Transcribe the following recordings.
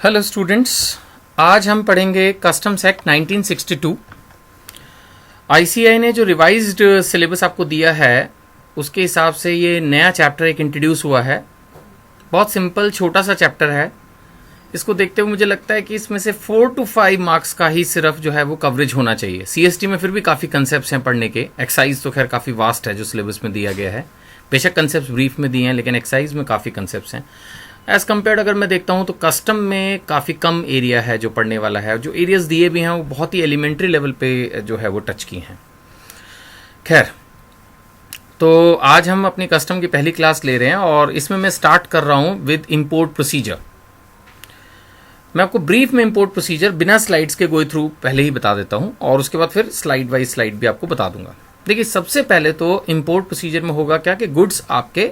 Hello students, आज हम पढ़ेंगे कस्टम्स एक्ट 1962। आईसीएआई ने जो रिवाइज्ड सिलेबस आपको दिया है उसके हिसाब से ये नया चैप्टर एक इंट्रोड्यूस हुआ है। बहुत सिंपल छोटा सा चैप्टर है। इसको देखते हुए मुझे लगता है कि इसमें से 4 to 5 मार्क्स का ही सिर्फ जो है वो कवरेज होना चाहिए। सीएसटी में फिर भी काफ़ी कंसेप्ट हैं पढ़ने के। एक्साइज तो खैर काफ़ी वास्ट है जो सिलेबस में दिया गया है। बेशक कंसेप्ट ब्रीफ में दिए हैं लेकिन एक्साइज में काफ़ी कंसेप्ट हैं। एज कम्पेयर्ड अगर मैं देखता हूं तो कस्टम में काफ़ी कम एरिया है जो पढ़ने वाला है। जो एरियाज दिए भी हैं वो बहुत ही एलिमेंट्री लेवल पे जो है वो टच की हैं। खैर, तो आज हम अपनी कस्टम की पहली क्लास ले रहे हैं और इसमें मैं स्टार्ट कर रहा हूं विद इंपोर्ट प्रोसीजर। मैं आपको ब्रीफ में इंपोर्ट प्रोसीजर बिना स्लाइड्स के गो थ्रू पहले ही बता देता हूं और उसके बाद फिर स्लाइड बाई स्लाइड भी आपको बता दूंगा। देखिए, सबसे पहले तो इंपोर्ट प्रोसीजर में होगा क्या कि गुड्स आपके,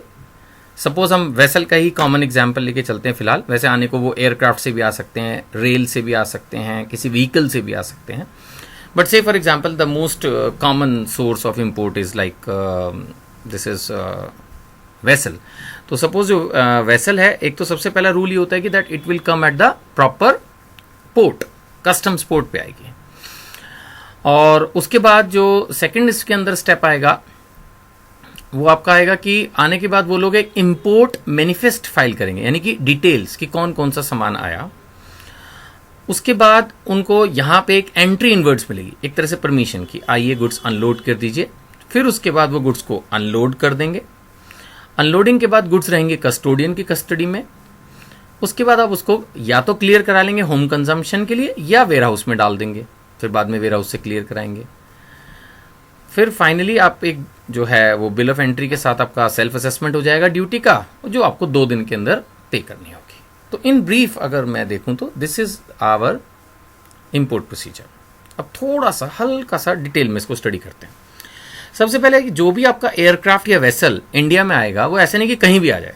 सपोज हम वेसल का ही कॉमन एग्जांपल लेके चलते हैं फिलहाल। वैसे आने को वो एयरक्राफ्ट से भी आ सकते हैं, रेल से भी आ सकते हैं, किसी व्हीकल से भी आ सकते हैं। बट से for example the most common source of import is like this is vessel. तो सपोज जो वेसल है, एक तो सबसे पहला रूल ये होता है कि that it will come at the proper port, customs port पे आएगी। और उसके बाद जो सेकंड इसके अंदर स्टेप आएगा वो आपका आएगा कि आने के बाद वो लोग एक इंपोर्ट मैनिफेस्ट फाइल करेंगे, यानी कि डिटेल्स कि कौन कौन सा सामान आया। उसके बाद उनको यहां पे एक एंट्री इनवर्ड्स मिलेगी, एक तरह से परमिशन की आइए गुड्स अनलोड कर दीजिए। फिर उसके बाद वो गुड्स को अनलोड कर देंगे। अनलोडिंग के बाद गुड्स रहेंगे कस्टोडियन की कस्टडी में। उसके बाद आप उसको या तो क्लियर करा लेंगे होम कंजम्पशन के लिए या वेयर हाउस में डाल देंगे, फिर बाद में वेयर हाउस से क्लियर कराएंगे। फिर फाइनली आप एक जो है वो बिल ऑफ एंट्री के साथ आपका सेल्फ असेसमेंट हो जाएगा ड्यूटी का, जो आपको 2 दिन के अंदर पे करनी होगी। तो इन ब्रीफ अगर मैं देखूं तो this is our import procedure. अब थोड़ा सा हल्का सा डिटेल में इसको स्टडी करते हैं। सबसे पहले जो भी आपका एयरक्राफ्ट या वेसल इंडिया में आएगा वो ऐसे नहीं कि कहीं भी आ जाए।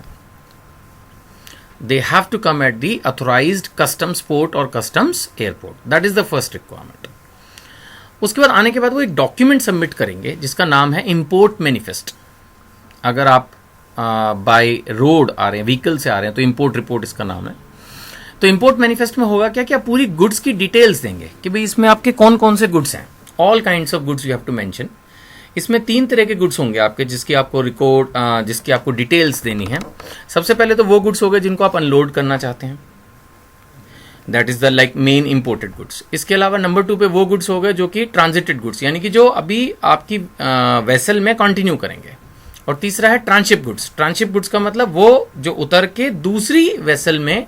They have to come at the authorised customs port और customs airport. That is the first requirement. उसके बाद आने के बाद वो एक डॉक्यूमेंट सबमिट करेंगे जिसका नाम है इंपोर्ट मैनिफेस्ट। अगर आप बाय रोड आ रहे हैं, व्हीकल से आ रहे हैं, तो इंपोर्ट रिपोर्ट इसका नाम है। तो इंपोर्ट मैनिफेस्ट में होगा क्या कि आप पूरी गुड्स की डिटेल्स देंगे कि भाई इसमें आपके कौन कौन से गुड्स हैं। All kinds of goods you have to mention. इसमें 3 तरह के गुड्स होंगे आपके जिसकी आपको रिकॉर्ड जिसकी आपको डिटेल्स देनी है। सबसे पहले तो वो गुड्स हो गए जिनको आप अनलोड करना चाहते हैं, that is the like main imported goods. इसके अलावा नंबर 2 पे वो गुड्स हो गए जो कि ट्रांजिटेड गुड्स, यानी कि जो अभी आपकी वेसल में कंटिन्यू करेंगे। और तीसरा है ट्रांसशिप गुड्स। ट्रांसशिप गुड्स का मतलब वो जो उतर के दूसरी वेसल में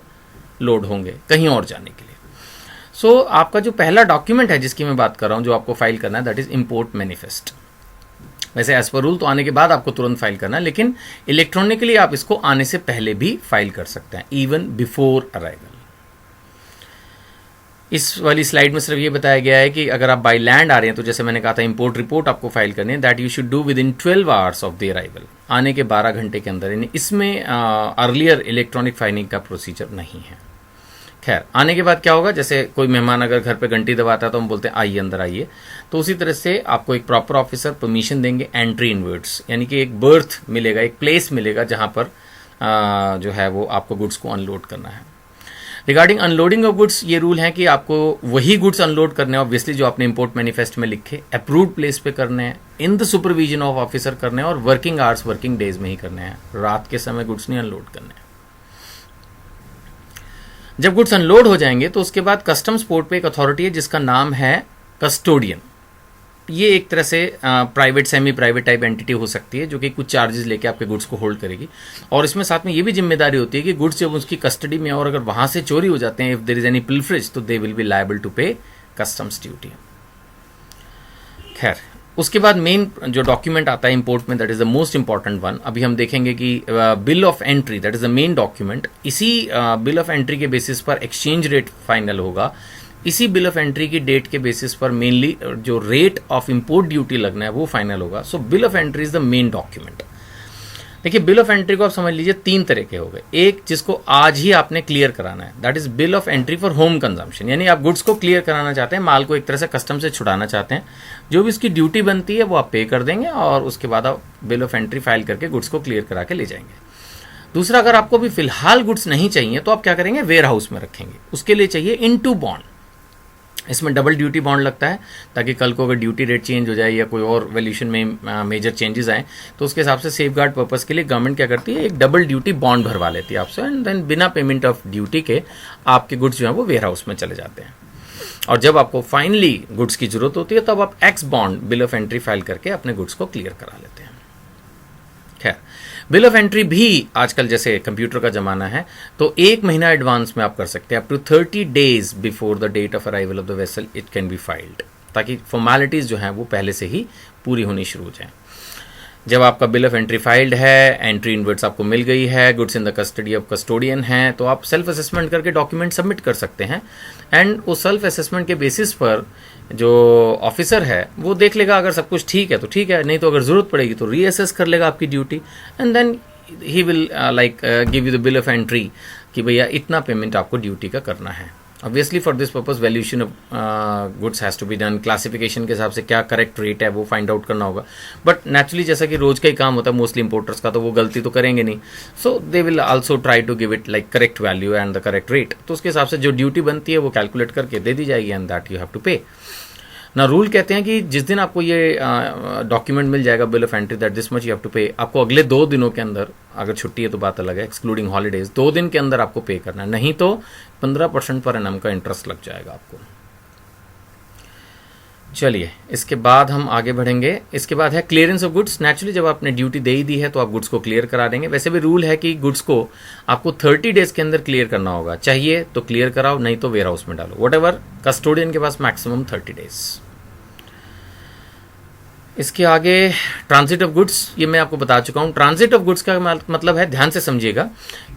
लोड होंगे कहीं और जाने के लिए। सो आपका जो पहला डॉक्यूमेंट है जिसकी मैं बात कर रहा हूं जो आपको फाइल करना है, दैट इज इंपोर्ट मैनिफेस्ट। वैसे एज पर रूल तो आने के बाद आपको तुरंत फाइल करना है, लेकिन इलेक्ट्रॉनिकली आप इसको आने से पहले भी फाइल कर सकते हैं, इवन बिफोर अराइवल। इस वाली स्लाइड में सिर्फ ये बताया गया है कि अगर आप बाय लैंड आ रहे हैं तो जैसे मैंने कहा था इंपोर्ट रिपोर्ट आपको फाइल करनी है, that you should do with in 12 hours of the arrival, आने के 12 घंटे के अंदर। यानी इसमें अर्लियर इलेक्ट्रॉनिक फाइलिंग का प्रोसीजर नहीं है। खैर, आने के बाद क्या होगा, जैसे कोई मेहमान अगर घर पे घंटी दबाता है तो हम बोलते हैं आइए अंदर आइए। तो उसी तरह से आपको एक प्रॉपर ऑफिसर परमिशन देंगे एंट्री इनवर्ड्स, यानी कि एक बर्थ मिलेगा, एक प्लेस मिलेगा जहां पर जो है वो आपको गुड्स को अनलोड करना है। रिगार्डिंग अनलोडिंग ऑफ गुड्स ये रूल है कि आपको वही गुड्स अनलोड करने हैं ऑब्वियसली जो आपने इंपोर्ट मैनिफेस्ट में लिखे, अप्रूव्ड प्लेस पे करने हैं, in the supervision of officer करने हैं और वर्किंग आवर्स, वर्किंग डेज में ही करने हैं। रात के समय गुड्स नहीं अनलोड करने हैं। जब गुड्स अनलोड हो जाएंगे तो उसके बाद कस्टम्स पोर्ट पे एक अथॉरिटी है जिसका नाम है कस्टोडियन। ये एक तरह से private semi private type entity हो सकती है जो कि कुछ चार्जेस लेके आपके गुड्स को होल्ड करेगी। और इसमें साथ में ये भी जिम्मेदारी होती है कि गुड्स जब उसकी कस्टडी में और अगर वहां से चोरी हो जाते हैं, if there is any pilferage, तो they will be liable to pay customs duty. खैर, उसके बाद मेन जो डॉक्यूमेंट आता है इंपोर्ट में, that is the most important one. अभी हम देखेंगे कि bill of entry, that is the main document. इसी बिल ऑफ एंट्री के बेसिस पर एक्सचेंज रेट फाइनल होगा। इसी बिल ऑफ एंट्री की डेट के बेसिस पर मेनली जो रेट ऑफ इंपोर्ट ड्यूटी लगना है वो फाइनल होगा। So bill of entry is the main document. देखिए, बिल ऑफ एंट्री को आप समझ लीजिए 3 तरह के हो गए। एक जिसको आज ही आपने क्लियर कराना है, that is bill of entry for home consumption, यानी आप गुड्स को क्लियर कराना चाहते हैं, माल को एक तरह से कस्टम से छुड़ाना चाहते हैं। जो भी इसकी ड्यूटी बनती है वो आप पे कर देंगे और उसके बाद आप बिल ऑफ एंट्री फाइल करके गुड्स को क्लियर करा के ले जाएंगे। दूसरा, अगर आपको भी फिलहाल गुड्स नहीं चाहिए तो आप क्या करेंगे, वेयर हाउस में रखेंगे। उसके लिए चाहिए इनटू बॉन्ड। इसमें डबल ड्यूटी बॉन्ड लगता है ताकि कल को अगर ड्यूटी रेट चेंज हो जाए या कोई और वैल्यूएशन में मेजर चेंजेस आए तो उसके हिसाब से सेफ गार्ड पर्पज के लिए गवर्नमेंट क्या करती है, एक डबल ड्यूटी बॉन्ड भरवा लेती है आपसे, एंड देन बिना पेमेंट ऑफ ड्यूटी के आपके गुड्स जो है वो वेयर हाउस में चले जाते हैं। और जब आपको फाइनली गुड्स की जरूरत होती है तब आप x bond bill of entry file करके अपने गुड्स को क्लियर करा लेते हैं। खैर, बिल ऑफ एंट्री भी आजकल जैसे कंप्यूटर का जमाना है तो 1 महीना एडवांस में आप कर सकते हैं, up to 30 days before the date of arrival of the vessel it can be filed, ताकि फॉर्मेलिटीज जो हैं वो पहले से ही पूरी होनी शुरू हो जाए। जब आपका बिल ऑफ एंट्री फाइल्ड है, एंट्री इनवर्ट्स आपको मिल गई है, goods in the custody of custodian है, तो आप सेल्फ असेसमेंट करके डॉक्यूमेंट सबमिट कर सकते हैं। एंड उस सेल्फ असेसमेंट के बेसिस पर जो ऑफिसर है वो देख लेगा, अगर सब कुछ ठीक है तो ठीक है, नहीं तो अगर जरूरत पड़ेगी तो रीअसेस कर लेगा आपकी duty, and then he will give you the bill of entry कि भैया इतना पेमेंट आपको ड्यूटी का करना है। Obviously for this purpose valuation of goods has to be done, classification के हिसाब से क्या करेक्ट रेट है वो फाइंड आउट करना होगा। बट नेचुरली जैसा कि रोज का ही काम होता है मोस्टली इंपोर्टर्स का, तो वो गलती तो करेंगे नहीं, so they will also try to give it like correct value and the correct rate. तो उसके हिसाब से जो ड्यूटी बनती है वो कैलकुलेट करके दे दी जाएगी, and that you have to pay ना। रूल कहते हैं कि जिस दिन आपको ये डॉक्यूमेंट मिल जाएगा bill of entry that this much you have to pay, आपको अगले 2 दिनों के अंदर, अगर छुट्टी है तो बात अलग है, एक्सक्लूडिंग हॉलीडेज, 2 दिन के अंदर आपको पे करना है, नहीं तो 15% पर एनम का इंटरेस्ट लग जाएगा आपको। चलिए, इसके बाद हम आगे बढ़ेंगे। इसके बाद है क्लियरेंस ऑफ गुड्स। नेचुरली जब आपने ड्यूटी दे ही दी है तो आप गुड्स को क्लियर करा देंगे। वैसे भी रूल है कि गुड्स को आपको 30 days के अंदर क्लियर करना होगा, चाहिए तो क्लियर कराओ, नहीं तो वेयर हाउस में डालो, वट एवर, कस्टोडियन के पास मैक्सिमम 30 days। इसके आगे ट्रांजिट ऑफ गुड्स, ये मैं आपको बता चुका हूं। ट्रांजिट ऑफ गुड्स का मतलब है, ध्यान से समझिएगा,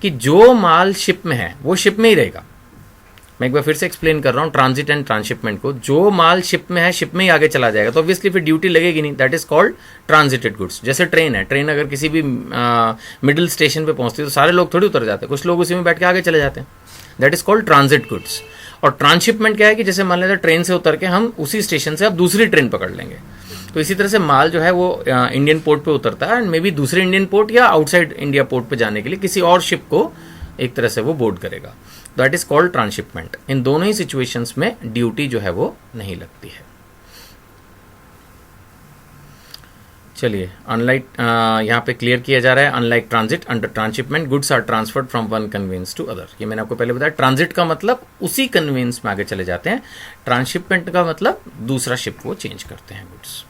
कि जो माल शिप में है वो शिप में ही रहेगा। मैं एक बार फिर से एक्सप्लेन कर रहा हूं ट्रांजिट एंड ट्रांसशिपमेंट को। जो माल शिप में है शिप में ही आगे चला जाएगा, तो ऑब्वियसली फिर ड्यूटी लगेगी नहीं, दैट इज कॉल्ड ट्रांजिटेड गुड्स। जैसे ट्रेन है, ट्रेन अगर किसी भी मिडिल स्टेशन पे पहुंचती है तो सारे लोग थोड़ी उतर जाते हैं, कुछ लोग उसी में बैठ के आगे चले जाते हैं, that is called transit goods. और ट्रांसशिपमेंट क्या है कि जैसे मान लेते हैं ट्रेन से उतर के हम उसी स्टेशन से अब दूसरी ट्रेन पकड़ लेंगे, तो इसी तरह से माल जो है वो इंडियन पोर्ट पे उतरता है, एंड मे बी दूसरे इंडियन पोर्ट या आउटसाइड इंडिया पोर्ट पे जाने के लिए किसी और शिप को एक तरह से वो बोर्ड करेगा, दैट इज कॉल्ड ट्रांसशिपमेंट। इन दोनों ही सिचुएशंस में ड्यूटी जो है वो नहीं लगती है। चलिए, अनलाइक यहाँ पे क्लियर किया जा रहा है, unlike transit under transhipment goods are transferred from one conveyance to other. ये मैंने आपको पहले बताया, ट्रांजिट का मतलब उसी कन्वेंस में आगे चले जाते हैं, ट्रांसशिपमेंट का मतलब दूसरा शिप वो चेंज करते हैं गुड्स।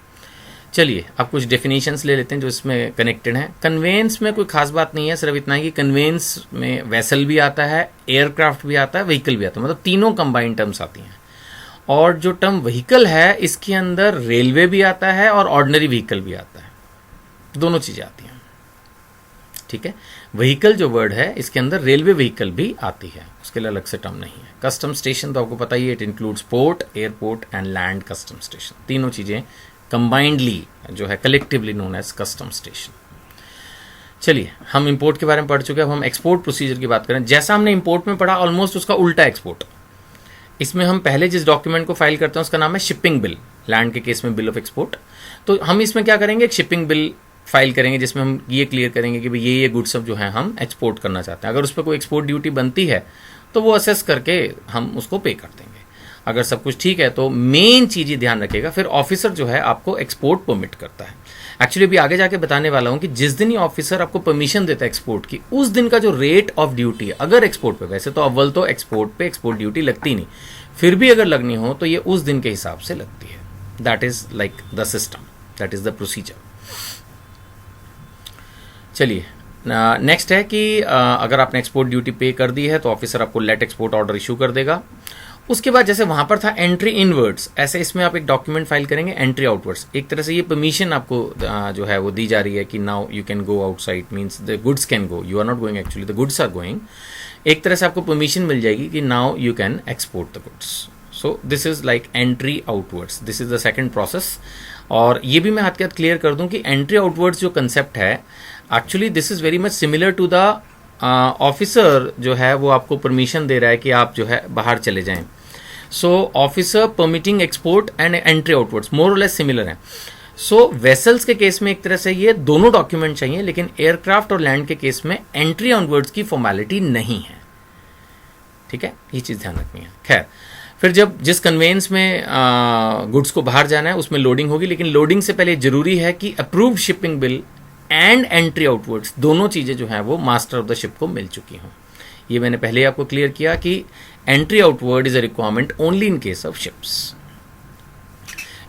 चलिए, अब कुछ डेफिनेशंस ले लेते हैं जो इसमें कनेक्टेड हैं। कन्वेंस में कोई खास बात नहीं है, सिर्फ इतना है कि कन्वेंस में वेसल भी आता है, एयरक्राफ्ट भी आता है, व्हीकल भी आता है, मतलब तीनों कंबाइंड टर्म्स आती हैं। और जो टर्म व्हीकल है इसके अंदर रेलवे भी आता है और ऑर्डिनरी व्हीकल भी आता है, दोनों चीजें आती हैं, ठीक है। व्हीकल जो वर्ड है इसके अंदर रेलवे व्हीकल भी आती है, उसके लिए अलग से टर्म नहीं है। कस्टम स्टेशन तो आपको पता ही है, it includes port, airport and land custom station, तीनों चीजें कंबाइंडली जो है collectively known as custom station. चलिए, हम इंपोर्ट के बारे में पढ़ चुके हैं, अब हम एक्सपोर्ट प्रोसीजर की बात करें। जैसा हमने इंपोर्ट में पढ़ा, ऑलमोस्ट उसका उल्टा एक्सपोर्ट। इसमें हम पहले जिस डॉक्यूमेंट को फाइल करते हैं उसका नाम है शिपिंग बिल, लैंड के केस में बिल ऑफ एक्सपोर्ट। तो हम इसमें क्या करेंगे, एक शिपिंग बिल फाइल करेंगे जिसमें हम ये क्लियर करेंगे कि भाई ये गुड्स सब जो है हम एक्सपोर्ट करना चाहते हैं। अगर उस पर कोई एक्सपोर्ट ड्यूटी बनती है तो वो असेस करके हम उसको पे कर देंगे। अगर सब कुछ ठीक है तो मेन चीज ये ध्यान रखिएगा, फिर ऑफिसर जो है आपको एक्सपोर्ट परमिट करता है। एक्चुअली अभी आगे जाके बताने वाला हूं कि जिस दिन ये ऑफिसर आपको परमिशन देता है एक्सपोर्ट की, उस दिन का जो रेट ऑफ ड्यूटी है, अगर एक्सपोर्ट पे, वैसे तो अव्वल तो एक्सपोर्ट पे एक्सपोर्ट ड्यूटी लगती नहीं, फिर भी अगर लगनी हो तो ये उस दिन के हिसाब से लगती है। That is like the system, that is the procedure. चलिए, नेक्स्ट है कि अगर आपने एक्सपोर्ट ड्यूटी पे कर दी है तो ऑफिसर आपको लेट एक्सपोर्ट ऑर्डर इशू कर देगा। उसके बाद जैसे वहां पर था एंट्री इनवर्ड्स, ऐसे इसमें आप एक डॉक्यूमेंट फाइल करेंगे एंट्री आउटवर्ड्स। एक तरह से ये परमिशन आपको जो है वो दी जा रही है कि now you can go outside, means the goods can go, you are not going, actually the goods are going. एक तरह से आपको परमिशन मिल जाएगी कि now you can export the goods. So this is like entry outwards, this is the second process. और ये भी मैं हाथ के हाथ क्लियर कर दूं कि एंट्री आउटवर्ड्स जो कंसेप्ट है, actually this is very much similar to the officer जो है वो आपको परमिशन दे रहा है कि आप जो है बाहर चले जाएं। So officer permitting export and entry outwards more और लेस सिमिलर है। सो वेसल्स के केस में एक तरह से ये दोनों डॉक्यूमेंट चाहिए, लेकिन एयरक्राफ्ट और लैंड के केस में एंट्री ऑन वर्ड्स की फॉर्मेलिटी नहीं है। ठीक है, ये चीज़ ध्यान रखनी है। खैर, फिर जब जिस कन्वेंस में गुड्स को बाहर जाना है उसमें लोडिंग होगी, लेकिन लोडिंग से पहले जरूरी है कि approved shipping bill and entry outwards दोनों चीज़ें जो हैं वो मास्टर ऑफ द शिप को मिल चुकी हों। ये मैंने पहले ही आपको क्लियर किया कि entry outward is a requirement only in case of ships.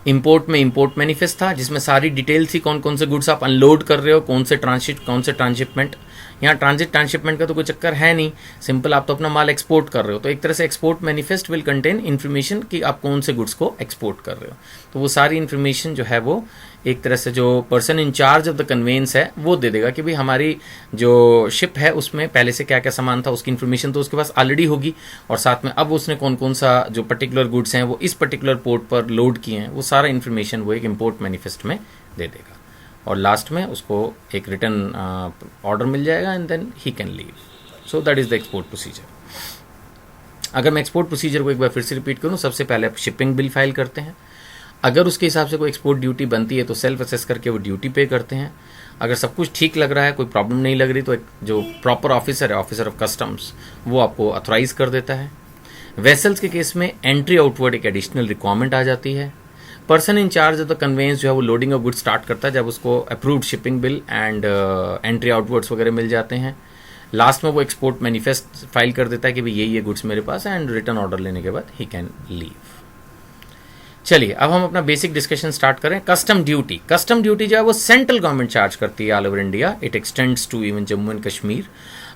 Import में इंपोर्ट मैनिफेस्ट था जिसमें सारी डिटेल थी, कौन कौन से गुड्स आप अनलोड कर रहे हो, कौन से ट्रांसिट, कौन से ट्रांसशिपमेंट। यहाँ ट्रांजिट ट्रांसशिपमेंट का तो कोई चक्कर है नहीं, सिंपल आप तो अपना माल एक्सपोर्ट कर रहे हो। तो एक तरह से export manifest will contain information कि आप कौन से गुड्स को एक्सपोर्ट कर रहे हो। तो वो सारी इन्फॉर्मेशन जो है वो एक तरह से जो person in charge of the conveyance है वो दे देगा कि भाई हमारी जो शिप है उसमें पहले से क्या क्या सामान था, उसकी इन्फॉर्मेशन तो उसके पास ऑलरेडी होगी, और साथ में अब उसने कौन कौन सा जो पर्टिकुलर गुड्स हैं वो इस पर्टिकुलर पोर्ट पर लोड किए हैं, वो सारा इन्फॉर्मेशन वो एक इम्पोर्ट मैनिफेस्ट में दे देगा। और लास्ट में उसको एक रिटर्न ऑर्डर मिल जाएगा and then he can leave. So that is the export procedure. अगर मैं एक्सपोर्ट प्रोसीजर को एक बार फिर से रिपीट करूं, सबसे पहले आप शिपिंग बिल फाइल करते हैं। अगर उसके हिसाब से कोई एक्सपोर्ट ड्यूटी बनती है तो सेल्फ असेस करके वो ड्यूटी पे करते हैं। अगर सब कुछ ठीक लग रहा है, कोई प्रॉब्लम नहीं लग रही, तो एक जो प्रॉपर ऑफिसर है, ऑफिसर ऑफ कस्टम्स, वो आपको अथोराइज कर देता है। वेसल्स के केस में एंट्री आउटवर्ड एक एडिशनल रिक्वायरमेंट आ जाती है। Person in charge of the conveyance जो है वो लोडिंग ऑफ गुड्स स्टार्ट करता है जब उसको approved shipping bill and entry outwards वगैरह मिल जाते हैं। लास्ट में वो एक्सपोर्ट मैनिफेस्ट फाइल कर देता है कि भाई ये गुड्स मेरे पास है, एंड रिटर्न ऑर्डर लेने के बाद ही कैन लीव। चलिए अब हम अपना बेसिक डिस्कशन स्टार्ट करें। Custom duty. कस्टम ड्यूटी जो है वो सेंट्रल गवर्नमेंट चार्ज करती है all over India. It extends to even Jammu and Kashmir.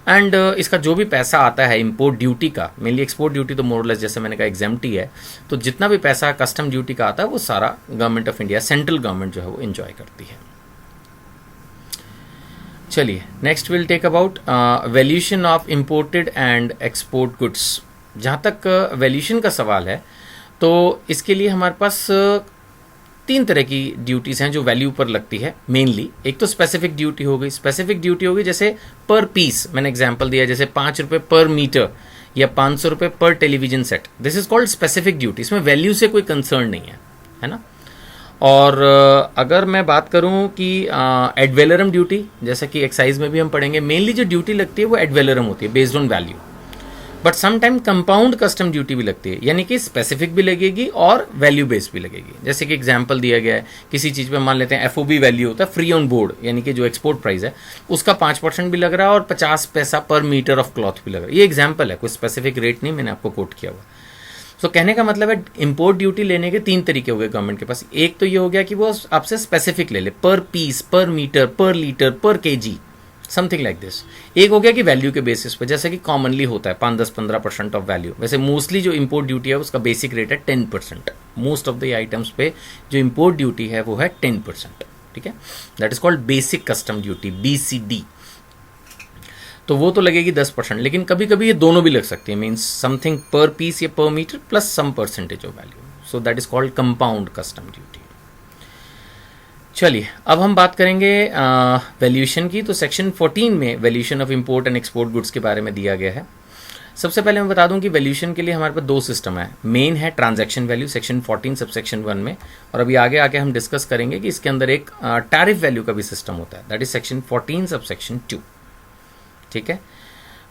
And इसका जो भी पैसा आता है इंपोर्ट ड्यूटी का, मेनली एक्सपोर्ट ड्यूटी तो मोरलेस जैसे मैंने कहा एग्जेम्प्टी है, तो जितना भी पैसा कस्टम ड्यूटी का आता है वो सारा government of India, central government जो है वो एंजॉय करती है। चलिए next will take about valuation of imported and export goods. जहाँ तक वैल्यूएशन का सवाल है तो इसके लिए हमारे पास तीन तरह की ड्यूटीज हैं जो वैल्यू पर लगती है मेनली। एक तो स्पेसिफिक ड्यूटी हो गई। स्पेसिफिक ड्यूटी हो गई जैसे पर पीस, मैंने एग्जांपल दिया जैसे 5 रुपये पर मीटर या 500 रुपये पर television set. This is called specific duty. इसमें वैल्यू से कोई कंसर्न नहीं है ना। और अगर मैं बात करूं कि एड वैलोरम ड्यूटी, जैसा कि एक्साइज में भी हम पढ़ेंगे, मेनली जो ड्यूटी लगती है वो एड वैलोरम होती है based on value. But sometime compound custom duty भी लगती है, यानी कि स्पेसिफिक भी लगेगी और वैल्यू बेस्ड भी लगेगी। जैसे कि एग्जांपल दिया गया है किसी चीज़ पे, मान लेते हैं एफओबी वैल्यू होता है फ्री ऑन बोर्ड, यानी कि जो एक्सपोर्ट प्राइस है उसका 5% भी लग रहा है और 50 पैसा पर मीटर ऑफ क्लॉथ भी लग रहा है। ये एग्जाम्पल है, कोई स्पेसिफिक रेट नहीं मैंने आपको कोट किया हुआ। तो कहने का मतलब है इंपोर्ट ड्यूटी लेने के तीन तरीके हो गए गवर्नमेंट के पास। एक तो ये हो गया कि वो आपसे स्पेसिफिक ले ले, पर पीस, पर मीटर, पर लीटर, पर केजी, समथिंग लाइक दिस। एक हो गया कि वैल्यू के बेसिस पे, जैसे कि कॉमनली होता है 5-10-15% ऑफ वैल्यू। वैसे मोस्टली जो इंपोर्ट ड्यूटी है उसका बेसिक रेट है 10%। मोस्ट ऑफ द आइटम्स पे जो इंपोर्ट ड्यूटी है वो है 10%। ठीक है, that is called basic custom duty, BCD। तो वो तो लगेगी 10%, लेकिन कभी कभी ये दोनों भी लग सकती है, मीन्स समथिंग पर पीस या per meter plus some percentage of value. So that is called compound custom duty. चलिए अब हम बात करेंगे वैल्यूएशन की। तो सेक्शन 14 में valuation of import and export goods के बारे में दिया गया है। सबसे पहले मैं बता दूं कि वैल्यूएशन के लिए हमारे पास दो सिस्टम है। मेन है ट्रांजैक्शन वैल्यू सेक्शन 14 सबसेक्शन 1 में, और अभी आगे आके हम डिस्कस करेंगे कि इसके अंदर एक टैरिफ वैल्यू का भी सिस्टम होता है, दैट इज सेक्शन 14 सबसेक्शन 2। ठीक है,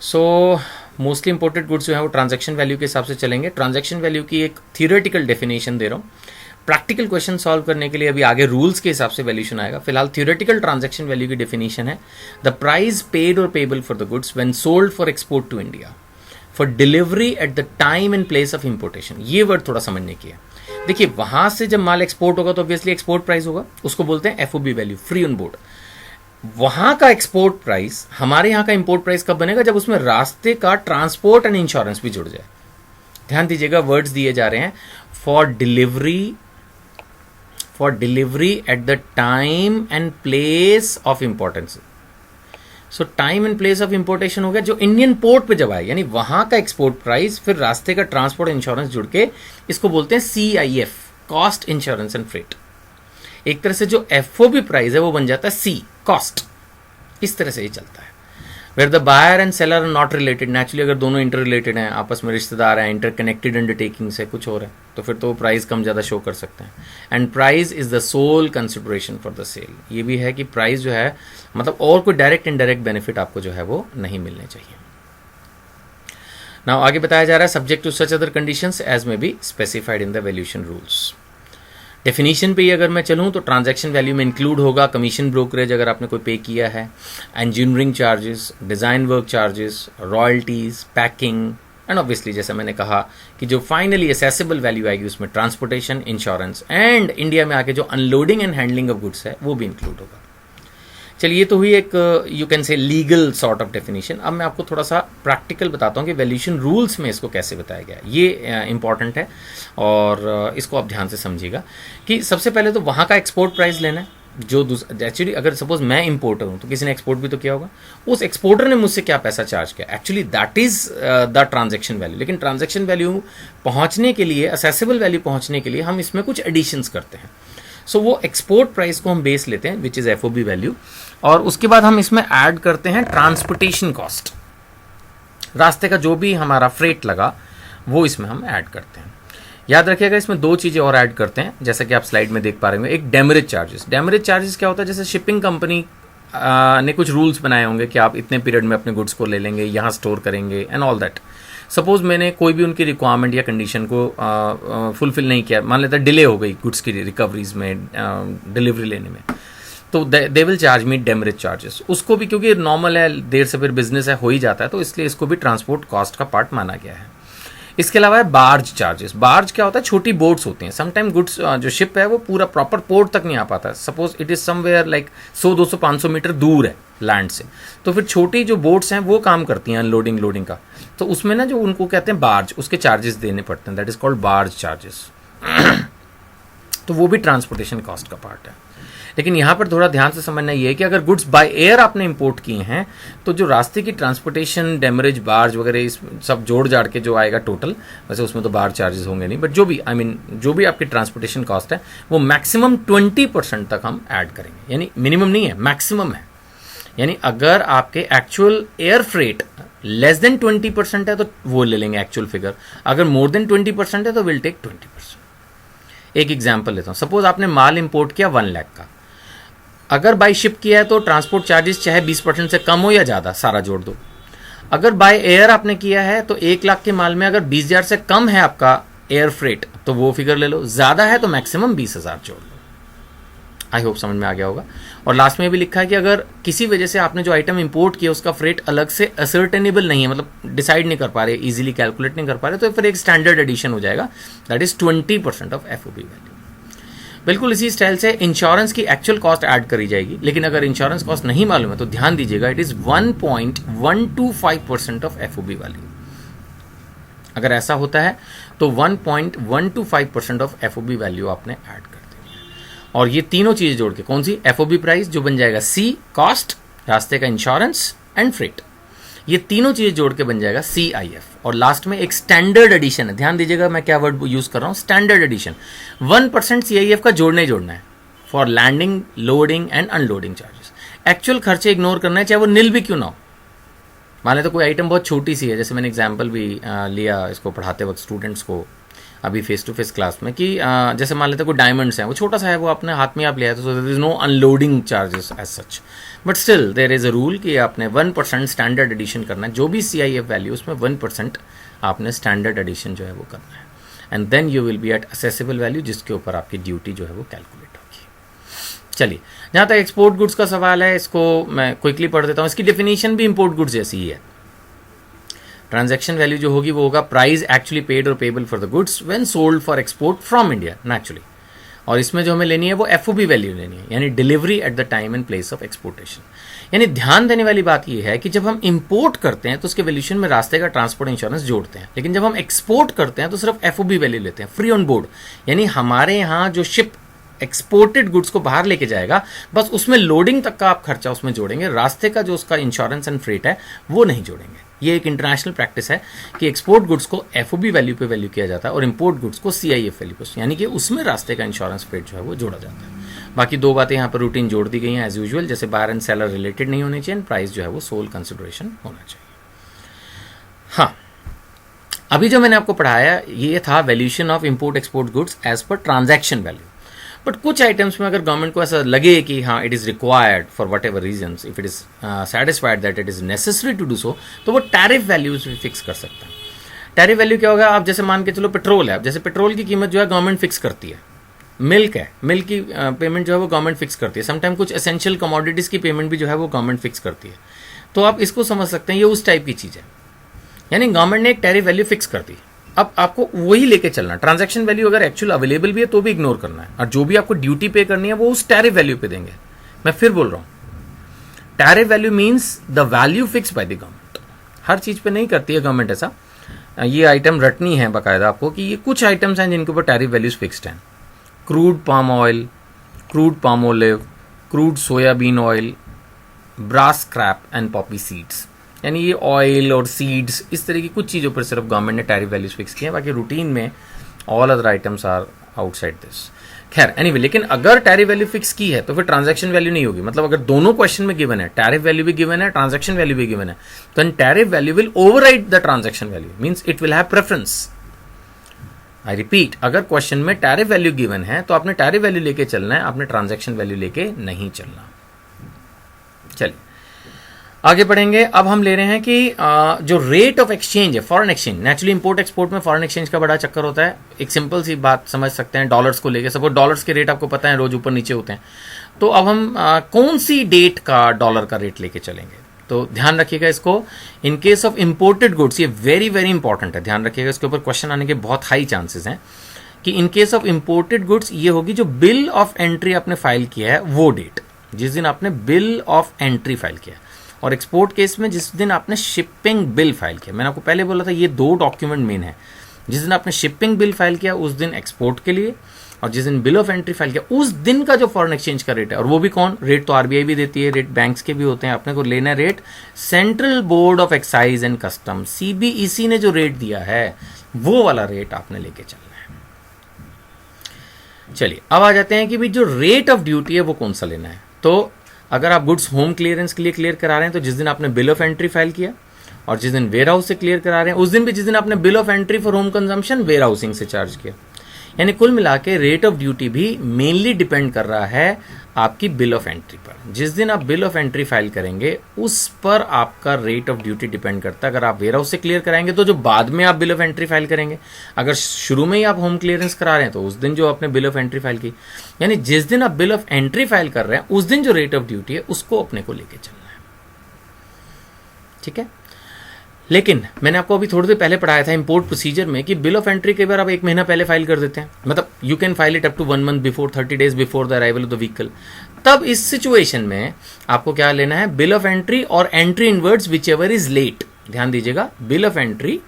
सो मोस्टली इंपोर्टेड गुड्स जो है वो ट्रांजैक्शन वैल्यू के हिसाब से चलेंगे। ट्रांजैक्शन वैल्यू की एक थियोरेटिकल डेफिनेशन दे रहा हूँ, प्रैक्टिकल क्वेश्चन सॉल्व करने के लिए अभी आगे रूल्स के हिसाब से वैल्यूएशन आएगा। फिलहाल थियोरेटिकल ट्रांजैक्शन वैल्यू की डेफिनेशन है द प्राइस पेड और payable for the goods when sold for export to India for delivery at the time and place of importation. ये वर्ड थोड़ा समझने की है। देखिए वहां से जब माल एक्सपोर्ट होगा तो ऑब्वियसली एक्सपोर्ट प्राइस होगा, उसको बोलते हैं FOB value, free on board. वहां का एक्सपोर्ट प्राइस हमारे यहाँ का इंपोर्ट प्राइस कब बनेगा, जब उसमें रास्ते का ट्रांसपोर्ट एंड इंश्योरेंस भी जुड़ जाए। ध्यान दीजिएगा वर्ड्स दिए जा रहे हैं, for delivery at the time and place of importance. So time and place of importation हो गया जो इंडियन पोर्ट पे जब आए, यानी वहां का एक्सपोर्ट प्राइस, फिर रास्ते का ट्रांसपोर्ट इंश्योरेंस जुड़ के इसको बोलते हैं CIF, cost insurance and freight. एक तरह से जो FOB प्राइस है वो बन जाता है C, कॉस्ट। इस तरह से ही चलता है। Where the buyer and seller are not related, naturally अगर दोनों इंटर रिलेटेड हैं, आपस में रिश्तेदार हैं, इंटर कनेक्टेड अंडरटेकिंग से कुछ हो रहा है, तो फिर तो प्राइस कम ज़्यादा शो कर सकते हैं। And price is the sole consideration for the sale, ये भी है कि प्राइस जो है मतलब और कोई डायरेक्ट इनडायरेक्ट बेनिफिट आपको जो है वो नहीं मिलने चाहिए। नाउ आगे बताया जा रहा है subject to such other conditions as may be specified in the valuation rules. Definition पे ही अगर मैं चलूँ तो ट्रांजैक्शन वैल्यू में इंक्लूड होगा कमीशन ब्रोकरेज अगर आपने कोई पे किया है, engineering charges, design work charges, royalties, packing and obviously जैसा मैंने कहा कि जो फाइनली असेसिबल वैल्यू आएगी उसमें ट्रांसपोर्टेशन, इंश्योरेंस एंड इंडिया में आके जो unloading and handling of goods है वो भी इंक्लूड होगा। चलिए, ये तो हुई एक you can say legal sort of definition. अब मैं आपको थोड़ा सा प्रैक्टिकल बताता हूँ कि वैल्यूएशन रूल्स में इसको कैसे बताया गया। ये इंपॉर्टेंट है और इसको आप ध्यान से समझिएगा कि सबसे पहले तो वहाँ का एक्सपोर्ट प्राइस लेना है। जो एक्चुअली अगर सपोज मैं इंपोर्टर हूँ तो किसी ने एक्सपोर्ट भी तो किया होगा, उस एक्सपोर्टर ने मुझसे क्या पैसा चार्ज किया, actually that is the transaction value. लेकिन ट्रांजैक्शन वैल्यू पहुँचने के लिए, असेसिबल वैल्यू पहुँचने के लिए हम इसमें कुछ एडिशंस करते हैं। सो वो एक्सपोर्ट प्राइस को हम बेस लेते हैं विच इज़ एफओबी वैल्यू, और उसके बाद हम इसमें ऐड करते हैं ट्रांसपोर्टेशन कॉस्ट। रास्ते का जो भी हमारा फ्रेट लगा वो इसमें हम ऐड करते हैं। याद रखिएगा इसमें दो चीज़ें और ऐड करते हैं जैसा कि आप स्लाइड में देख पा रहे होंगे। एक डेमरेज चार्जेस। डेमरेज चार्जेस क्या होता है, जैसे शिपिंग कंपनी ने कुछ रूल्स बनाए होंगे कि आप इतने पीरियड में अपने गुड्स को ले लेंगे, यहाँ स्टोर करेंगे एंड ऑल दैट। सपोज मैंने कोई भी उनकी रिक्वायरमेंट या कंडीशन को फुलफिल नहीं किया, मान लेता डिले हो गई गुड्स की रिकवरीज में, डिलीवरी लेने में, तो they will charge me demurrage charges. उसको भी क्योंकि नॉर्मल है, देर से फिर बिजनेस है, हो ही जाता है, तो इसलिए इसको भी ट्रांसपोर्ट कॉस्ट का पार्ट माना गया है। इसके अलावा है बार्ज चार्जेस। बार्ज क्या होता है, छोटी बोट्स होती हैं। समटाइम गुड्स जो शिप है वो पूरा प्रॉपर पोर्ट तक नहीं आ पाता। Suppose it is somewhere like 100-200-500 meter दूर है लैंड से, तो फिर छोटी जो बोट्स हैं वो काम करती हैं अनलोडिंग लोडिंग का, तो उसमें ना जो उनको कहते हैं बार्ज, उसके चार्जेस देने पड़ते हैं, that is called barge charges. तो वो भी ट्रांसपोर्टेशन कॉस्ट का पार्ट है। लेकिन यहाँ पर थोड़ा ध्यान से समझना ये है कि अगर गुड्स बाय एयर आपने इंपोर्ट किए हैं तो जो रास्ते की ट्रांसपोर्टेशन, डेमरेज, बार्ज वगैरह इस सब जोड़ जाड़ के जो आएगा टोटल, वैसे उसमें तो बार्ज चार्जेस होंगे नहीं, बट जो भी जो भी आपकी ट्रांसपोर्टेशन कॉस्ट है वो मैक्सिमम 20% तक हम ऐड करेंगे। यानी मिनिमम नहीं है, मैक्सिमम है। यानी अगर आपके actual air freight less than 20% है तो वो ले लेंगे एक्चुअल फिगर, अगर मोर देन 20% है तो विल टेक 20%। एक एग्जाम्पल लेता हूँ। सपोज आपने माल इंपोर्ट किया 1 लाख का, अगर बाय शिप किया है तो ट्रांसपोर्ट चार्जेस चाहे 20% से कम हो या ज़्यादा, सारा जोड़ दो। अगर बाय एयर आपने किया है तो 1 लाख के माल में अगर 20,000 से कम है आपका एयर फ्रेट तो वो फिगर ले लो, ज़्यादा है तो मैक्सिमम 20,000 जोड़ लो। आई होप समझ में आ गया होगा। और लास्ट में भी लिखा है कि अगर किसी वजह से आपने जो आइटम इंपोर्ट किया उसका फ्रेट अलग से असर्टेनेबल नहीं है, मतलब डिसाइड नहीं कर पा रहे, इजीली कैलकुलेट नहीं कर पा रहे, तो फिर एक स्टैंडर्ड एडिशन हो जाएगा, that is 20% of FOB value. बिल्कुल इसी स्टाइल से इंश्योरेंस की एक्चुअल कॉस्ट ऐड करी जाएगी। लेकिन अगर इंश्योरेंस कॉस्ट नहीं मालूम है तो ध्यान दीजिएगा, it is 1.125% of FOB value. अगर ऐसा होता है तो 1.125% ऑफ एफओबी वैल्यू आपने ऐड कर देनी है। और ये तीनों चीजें जोड़ के, कौन सी, एफओबी प्राइस जो बन जाएगा सी, कॉस्ट, रास्ते का इंश्योरेंस एंड फ्रेट, ये तीनों चीजें जोड़ के बन जाएगा CIF। और लास्ट में एक स्टैंडर्ड एडिशन है, ध्यान दीजिएगा मैं क्या वर्ड यूज कर रहा हूं, स्टैंडर्ड एडिशन। 1% CIF का जोड़ना ही जोड़ना है for landing, loading and unloading charges. Actual खर्चे इग्नोर करना है, चाहे वो निल भी क्यों ना हो। मान लेते कोई आइटम बहुत छोटी सी है, जैसे मैंने एग्जाम्पल भी लिया इसको पढ़ाते वक्त स्टूडेंट्स को अभी फेस टू फेस क्लास में, कि जैसे मान लेते कोई डायमंड्स हैं, वो छोटा सा है, वो अपने हाथ में आप ले आए, तो there is no unloading charges as such, but still there is a rule कि आपने 1% स्टैंडर्ड एडिशन करना है। जो भी CIF वैल्यू उसमें 1% आपने स्टैंडर्ड एडिशन जो है वो करना है, and then you will be at assessable value, जिसके ऊपर आपकी ड्यूटी जो है वो कैलकुलेट होगी। चलिए, जहाँ तक एक्सपोर्ट गुड्स का सवाल है, इसको मैं क्विकली पढ़ देता हूँ। इसकी डेफिनेशन भी इंपोर्ट गुड्स जैसी ही है। ट्रांजैक्शन वैल्यू जो होगी वो होगा प्राइस एक्चुअली पेड और payable for the goods when sold for export from India naturally. और इसमें जो हमें लेनी है वो एफओबी वैल्यू लेनी है, यानी delivery at the time and place of exportation. यानी ध्यान देने वाली बात यह है कि जब हम इंपोर्ट करते हैं तो उसके वैल्यूएशन में रास्ते का ट्रांसपोर्ट इंश्योरेंस जोड़ते हैं, लेकिन जब हम एक्सपोर्ट करते हैं तो सिर्फ एफओबी वैल्यू लेते हैं, फ्री ऑन बोर्ड। यानी हमारे यहाँ जो शिप एक्सपोर्टेड गुड्स को बाहर लेके जाएगा, बस उसमें लोडिंग तक का आप खर्चा उसमें जोड़ेंगे, रास्ते का जो उसका इंश्योरेंस एंड फ्रेट है वो नहीं जोड़ेंगे। ये एक इंटरनेशनल प्रैक्टिस है कि एक्सपोर्ट गुड्स को एफओबी वैल्यू पे वैल्यू किया जाता है और इंपोर्ट गुड्स को CIF वैल्यू पे, यानी कि उसमें रास्ते का इंश्योरेंस फ्रेट जो है वो जोड़ा जाता है। बाकी दो बातें यहाँ पर रूटीन जोड़ दी गई हैं एज यूजुअल, जैसे बायर एंड सेलर रिलेटेड नहीं होने चाहिए, प्राइस जो है वो सोल कंसिडरेशन होना चाहिए। हाँ, अभी जो मैंने आपको पढ़ाया ये था valuation of import export goods as per transaction value. But कुछ आइटम्स में अगर गवर्नमेंट को ऐसा लगे कि हाँ it is required for whatever reasons, if it is satisfied that it is necessary to do so, तो वो टैरिफ वैल्यूज भी फिक्स कर सकता है। टैरिफ वैल्यू क्या होगा, आप जैसे मान के चलो पेट्रोल है, अब जैसे पेट्रोल की कीमत जो है गवर्नमेंट फिक्स करती है, मिल्क है, मिल्क की पेमेंट जो है वो गवर्नमेंट फिक्स करती है, समटाइम कुछ एसेंशियल कमोडिटीज़ की पेमेंट भी जो है वो गवर्नमेंट फिक्स करती है। तो आप इसको समझ सकते हैं ये उस टाइप की चीज़ है, यानी गवर्नमेंट ने एक टैरिफ वैल्यू फिक्स कर दी, अब आपको वही लेके चलना। ट्रांजैक्शन वैल्यू अगर एक्चुअल अवेलेबल भी है तो भी इग्नोर करना है, और जो भी आपको ड्यूटी पे करनी है वो उस टैरिफ वैल्यू पे देंगे। मैं फिर बोल रहा हूँ, tariff value means the value fix by the government. हर चीज़ पे नहीं करती है गवर्नमेंट ऐसा, ये आइटम रटनी है बाकायदा आपको कि ये कुछ आइटम्स हैं जिनके ऊपर टैरिफ वैल्यूज फिक्स्ड हैं। Crude palm oil, crude palm olive, crude soyabean oil, brass scrap and poppy seeds, यानी ये ऑयल और सीड्स इस तरह की कुछ चीज़ों पर सिर्फ गवर्नमेंट ने टैरिफ वैल्यूज फिक्स किए हैं, बाकी रूटीन में all other items are outside this. खैर एनीवे, लेकिन अगर टैरिफ वैल्यू फिक्स की है तो फिर ट्रांजैक्शन वैल्यू नहीं होगी। मतलब अगर दोनों क्वेश्चन में गिवन है, टैरिफ वैल्यू भी गिवन है, ट्रांजैक्शन वैल्यू भी गिवन है, तो tariff value will override the transaction value, means it will have preference. I repeat, अगर क्वेश्चन में टैरिफ वैल्यू गिवन है तो आपने टैरिफ वैल्यू लेके चलना है, आपने ट्रांजैक्शन वैल्यू लेके नहीं चलना। चलिए आगे बढ़ेंगे। अब हम ले रहे हैं कि जो रेट ऑफ एक्सचेंज है, foreign exchange, naturally import export में फॉरेन एक्सचेंज का बड़ा चक्कर होता है। एक सिंपल सी बात समझ सकते हैं डॉलर्स को लेके, सपोज डॉलर्स के रेट आपको पता है रोज ऊपर नीचे होते हैं, तो अब हम कौन सी डेट का डॉलर का रेट लेके चलेंगे, तो ध्यान रखिएगा इसको। In case of imported goods, ये वेरी वेरी इंपॉर्टेंट है, ध्यान रखिएगा, इसके ऊपर क्वेश्चन आने के बहुत हाई चांसेस हैं कि in case of imported goods ये होगी जो बिल ऑफ एंट्री आपने फाइल किया है वो डेट, जिस दिन आपने बिल ऑफ एंट्री फाइल किया है, और एक्सपोर्ट केस में जिस दिन आपने शिपिंग बिल फाइल किया। मैंने आपको पहले बोला था ये दो डॉक्यूमेंट मेन है, जिस दिन आपने शिपिंग बिल फाइल किया उस दिन एक्सपोर्ट के लिए, और जिस दिन बिल ऑफ एंट्री फाइल किया उस दिन का जो फॉरेन एक्सचेंज का रेट है, और वो भी कौन, रेट तो आरबीआई भी देती है, रेट बैंक्स के भी होते हैं, अपने को लेना है rate central board of excise and custom, CBEC ने जो रेट दिया है वो वाला रेट आपने लेके चलना है। चलिए अब आ जाते हैं कि भाई जो रेट ऑफ ड्यूटी है वो कौन सा लेना है। तो अगर आप गुड्स होम क्लियरेंस के लिए क्लियर करा रहे हैं तो जिस दिन आपने बिल ऑफ एंट्री फाइल किया, और जिस दिन वेयर हाउस से क्लियर करा रहे हैं उस दिन भी जिस दिन आपने bill of entry for home consumption warehousing से चार्ज किया। यानी कुल मिला के रेट ऑफ ड्यूटी भी मेनली डिपेंड कर रहा है आपकी बिल ऑफ एंट्री पर। जिस दिन आप बिल ऑफ एंट्री फाइल करेंगे उस पर आपका रेट ऑफ ड्यूटी डिपेंड करता है। अगर आप वेयर हाउस से क्लियर कराएंगे तो जो बाद में आप बिल ऑफ एंट्री फाइल करेंगे, अगर शुरू में ही आप होम क्लियरेंस करा रहे हैं तो उस दिन जो आपने बिल ऑफ एंट्री फाइल की, यानी जिस दिन आप बिल ऑफ एंट्री फाइल कर रहे हैं उस दिन जो रेट ऑफ ड्यूटी है उसको अपने को लेके चलना है। ठीक है, लेकिन मैंने आपको अभी थोड़ी देर पहले पढ़ाया था इंपोर्ट प्रोसीजर में कि बिल ऑफ एंट्री कई बार आप 1 महीना पहले फाइल कर देते हैं, मतलब you can file it up to 1 month before, 30 days before the arrival of the vehicle. तब इस सिचुएशन में आपको क्या लेना है, बिल ऑफ एंट्री और entry inwards whichever is late. ध्यान दीजिएगा, बिल ऑफ एंट्री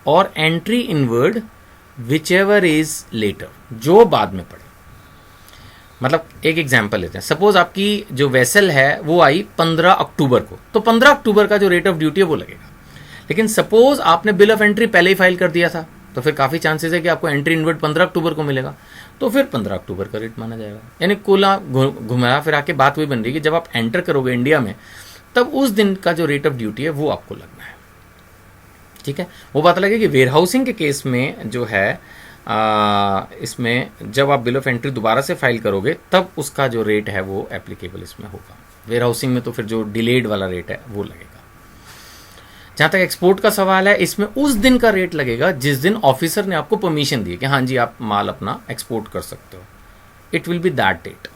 और entry inward whichever is later, जो बाद में पड़े। मतलब एक एग्जाम्पल लेते हैं, सपोज आपकी जो वेसल है वो आई 15 अक्टूबर को, तो 15 अक्टूबर का जो रेट ऑफ ड्यूटी है वो लगेगा। लेकिन सपोज आपने बिल ऑफ एंट्री पहले ही फाइल कर दिया था तो फिर काफी चांसेस है कि आपको एंट्री इनवर्ड 15 अक्टूबर को मिलेगा, तो फिर 15 अक्टूबर का रेट माना जाएगा। यानी कुल घुमा फिरा के बात वही बन रही है कि जब आप एंटर करोगे इंडिया में तब उस दिन का जो रेट ऑफ ड्यूटी है वो आपको लगना है। ठीक है, वो बात लगे कि वेयर हाउसिंग के केस में जो है इसमें जब आप बिल ऑफ एंट्री दोबारा से फाइल करोगे तब उसका जो रेट है वो एप्लीकेबल इसमें होगा। वेयर हाउसिंग में तो फिर जो डिलेड वाला रेट है वो लगेगा। जहां तक एक्सपोर्ट का सवाल है, इसमें उस दिन का रेट लगेगा जिस दिन ऑफिसर ने आपको परमिशन दी कि हाँ जी आप माल अपना एक्सपोर्ट कर सकते हो। It will be that date.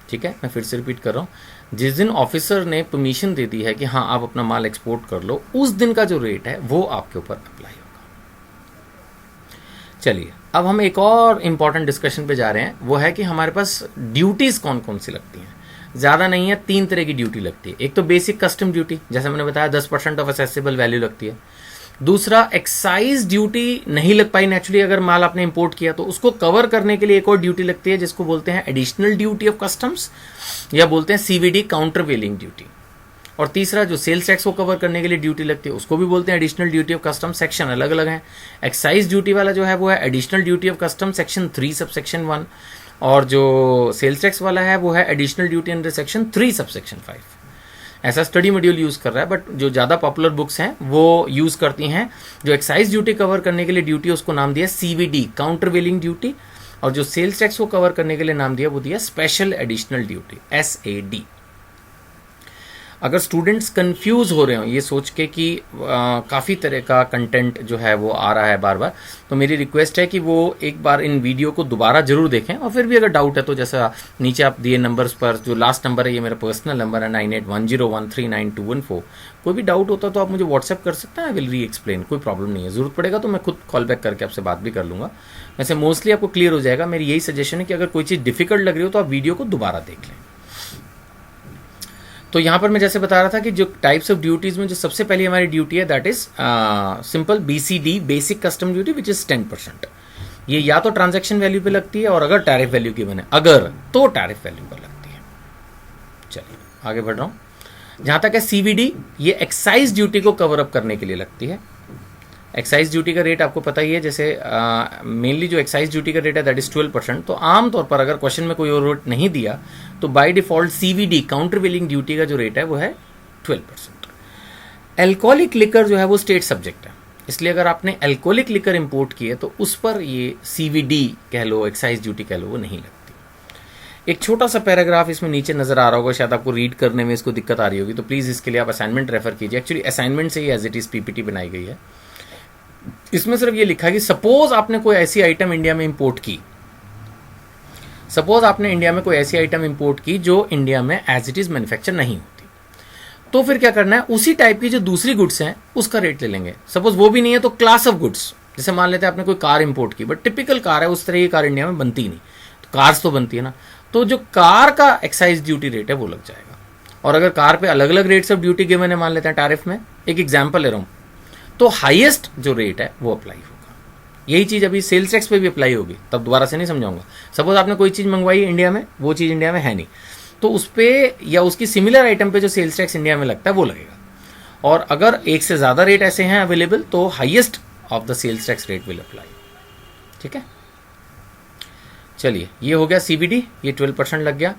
ठीक है, मैं फिर से रिपीट कर रहा हूं, जिस दिन ऑफिसर ने परमिशन दे दी है कि हाँ आप अपना माल एक्सपोर्ट कर लो, उस दिन का जो रेट है वो आपके ऊपर अप्लाई होगा। चलिए अब हम एक और इंपॉर्टेंट डिस्कशन पे जा रहे हैं, वो है कि हमारे पास ड्यूटीज कौन कौन सी लगती हैं। ज़्यादा नहीं है, 3 तरह की ड्यूटी लगती है। एक तो बेसिक कस्टम ड्यूटी, जैसे मैंने बताया 10% ऑफ असेसेबल वैल्यू लगती है। दूसरा एक्साइज ड्यूटी नहीं लग पाई नेचुरली, अगर माल आपने इंपोर्ट किया तो उसको कवर करने के लिए एक और ड्यूटी लगती है जिसको बोलते हैं एडिशनल ड्यूटी ऑफ कस्टम्स, या बोलते हैं सीवीडी काउंटर वेलिंग ड्यूटी। और तीसरा जो सेल्स टैक्स को कवर करने के लिए ड्यूटी लगती है उसको भी बोलते हैं additional duty of custom. Section अलग अलग हैं। एक्साइज ड्यूटी वाला जो है वो है additional duty of custom section 3 subsection 1, और जो सेल्स टैक्स वाला है वो है additional duty under section 3 subsection 5। ऐसा स्टडी मॉड्यूल यूज कर रहा है, बट जो ज़्यादा पॉपुलर बुक्स हैं वो यूज करती हैं जो एक्साइज ड्यूटी कवर करने के लिए ड्यूटी, उसको नाम दिया CVD काउंटर वेलिंग ड्यूटी, और जो सेल्स टैक्स को कवर करने के लिए नाम दिया वो दिया स्पेशल एडिशनल ड्यूटी SAD। अगर स्टूडेंट्स कंफ्यूज हो रहे हो ये सोच के कि काफ़ी तरह का कंटेंट जो है वो आ रहा है बार बार, तो मेरी रिक्वेस्ट है कि वो एक बार इन वीडियो को दोबारा जरूर देखें, और फिर भी अगर डाउट है तो जैसा नीचे आप दिए नंबर्स पर, जो लास्ट नंबर है ये मेरा पर्सनल नंबर है 9810139214, कोई भी डाउट होता तो आप मुझे व्हाट्सएप कर सकते हैं, आई विल री एक्सप्लेन, कोई प्रॉब्लम नहीं है। ज़रूरत पड़ेगा तो मैं खुद कॉल बैक करके आपसे बात भी कर लूँगा। वैसे मोस्टली आपको क्लियर हो जाएगा। मेरी यही सजेशन है कि अगर कोई चीज़ डिफिकल्ट लग रही हो तो आप वीडियो को दोबारा देख लें। तो यहाँ पर मैं जैसे बता रहा था कि जो टाइप्स ऑफ ड्यूटीज में जो सबसे पहली हमारी ड्यूटी है that is simple BCD basic custom duty which is 10%। ये या तो ट्रांजैक्शन वैल्यू पे लगती है, और अगर टैरिफ वैल्यू की बने अगर तो टैरिफ वैल्यू पर लगती है। चलिए आगे बढ़ रहा हूँ। जहाँ तक है CVD, ये एक्साइज ड्यूटी को कवर अप करने के लिए लगती है। एक्साइज ड्यूटी का रेट आपको पता ही है, जैसे मेनली जो एक्साइज ड्यूटी का रेट है दैट इज 12%। तो आमतौर पर अगर क्वेश्चन में कोई और रेट नहीं दिया तो by default CVD countervailing duty का जो रेट है वो है 12%। एल्कोहलिक लिकर जो है वो स्टेट सब्जेक्ट है, इसलिए अगर आपने एल्कोहलिक लिकर इंपोर्ट किए तो उस पर ये CVD कह लो, एक्साइज ड्यूटी कह लो, वो नहीं लगती। एक छोटा सा पैराग्राफ इसमें नीचे नजर आ रहा होगा, शायद आपको रीड करने में इसको दिक्कत आ रही होगी, तो प्लीज इसके लिए आप असाइनमेंट रेफर कीजिए। एक्चुअली असाइनमेंट से ही एज इट इज PPT बनाई गई है। इसमें सिर्फ ये लिखा है कि सपोज आपने कोई ऐसी आइटम इंडिया में इंपोर्ट की, सपोज आपने इंडिया में कोई ऐसी आइटम इंपोर्ट की जो इंडिया में एज इट इज मैन्युफैक्चर नहीं होती, तो फिर क्या करना है, उसी टाइप की जो दूसरी गुड्स हैं उसका रेट ले लेंगे। सपोज वो भी नहीं है तो क्लास ऑफ गुड्स, जैसे मान लेते हैं आपने कोई कार इंपोर्ट की, बट टिपिकल कार है, उस तरह की कार इंडिया में बनती ही नहीं, तो कार्स तो बनती है ना, तो जो कार का एक्साइज ड्यूटी रेट है वो लग जाएगा। और अगर कार पे अलग अलग रेट्स ऑफ ड्यूटी गिवन है, मान लेते हैं टैरिफ में, एक एग्जाम्पल ले रहा हूँ, तो हाईएस्ट जो रेट है वो अप्लाई होगा। यही चीज अभी सेल्स टैक्स पे भी अप्लाई होगी, तब दोबारा से नहीं समझाऊंगा। सपोज आपने कोई चीज मंगवाई इंडिया में, वो चीज इंडिया में है नहीं, तो उस पे या उसकी सिमिलर आइटम पे जो सेल्स टैक्स इंडिया में लगता है वो लगेगा। और अगर एक से ज्यादा रेट ऐसे हैं अवेलेबल तो highest of the sales tax rate will apply. ठीक है, चलिए ये हो गया CVD, ये 12% लग गया।